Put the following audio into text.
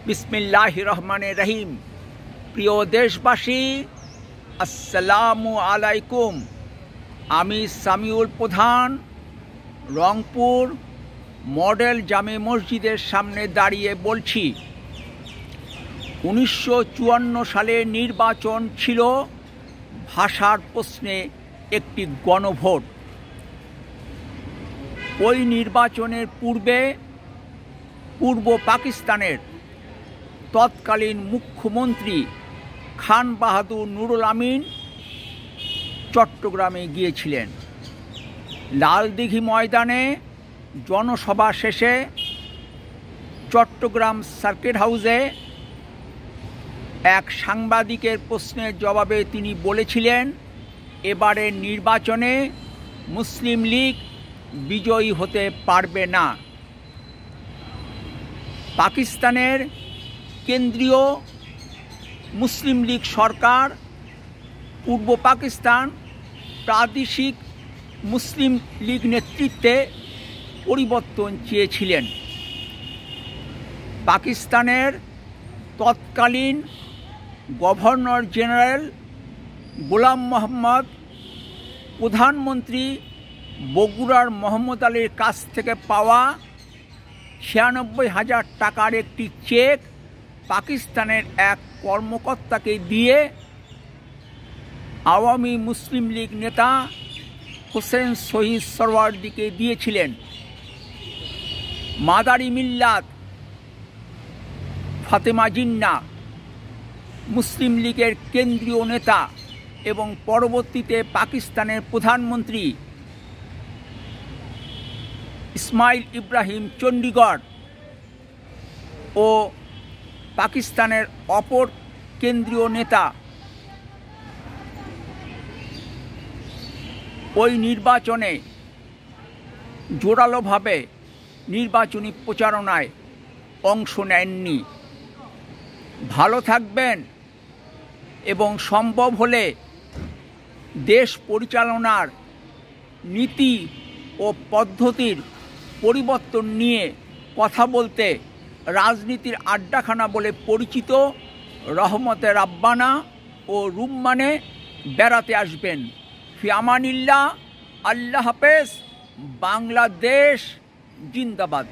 বিসমিল্লাহির রহমানির রহিম। প্রিয় দেশবাসী, আসসালামু আলাইকুম। আমি সামিউল প্রধান রংপুর মডেল জামে মসজিদের সামনে দাঁড়িয়ে বলছি, 1954 সালে নির্বাচন ছিল ভাষার প্রশ্নে একটি গণভোট। ওই নির্বাচনের পূর্বে পূর্ব পাকিস্তানের তৎকালীন মুখ্যমন্ত্রী খান বাহাদুর নুরুল আমিন চট্টগ্রামে গিয়েছিলেন। লালদিঘি ময়দানে জনসভা শেষে চট্টগ্রাম সার্কিট হাউসে এক সাংবাদিকের প্রশ্নের জবাবে তিনি বলেছিলেন, এবারের নির্বাচনে মুসলিম লীগ বিজয়ী হতে পারবে না। পাকিস্তানের কেন্দ্রীয় মুসলিম লীগ সরকার পূর্ব পাকিস্তান প্রাদেশিক মুসলিম লীগ নেতৃত্বে পরিবর্তন চেয়েছিলেন। পাকিস্তানের তৎকালীন গভর্নর জেনারেল গোলাম মোহাম্মদ প্রধানমন্ত্রী বগুড়ার মোহাম্মদ আলীর কাছ থেকে পাওয়া 96,000 টাকার একটি চেক পাকিস্তানের এক কর্মকর্তাকে দিয়ে আওয়ামী মুসলিম লীগ নেতা হোসেন শহীদ সরওয়ার্দিকে দিয়েছিলেন। মাদারি মিল্লাত ফাতেমা জিন্না মুসলিম লীগের কেন্দ্রীয় নেতা এবং পরবর্তীতে পাকিস্তানের প্রধানমন্ত্রী ইসমাইল ইব্রাহিম চণ্ডীগড় ও পাকিস্তানের অপর কেন্দ্রীয় নেতা ওই নির্বাচনে জোরালোভাবে নির্বাচনী প্রচারণায় অংশ নেননি। ভালো থাকবেন এবং সম্ভব হলে দেশ পরিচালনার নীতি ও পদ্ধতির পরিবর্তন নিয়ে কথা বলতে রাজনীতির আড্ডাখানা বলে পরিচিত রহমতে রাব্বানা ও রুম্মানে বেড়াতে আসবেন। ফি আমানিল্লাহ। আল্লাহ হাফেজ। বাংলাদেশ জিন্দাবাদ।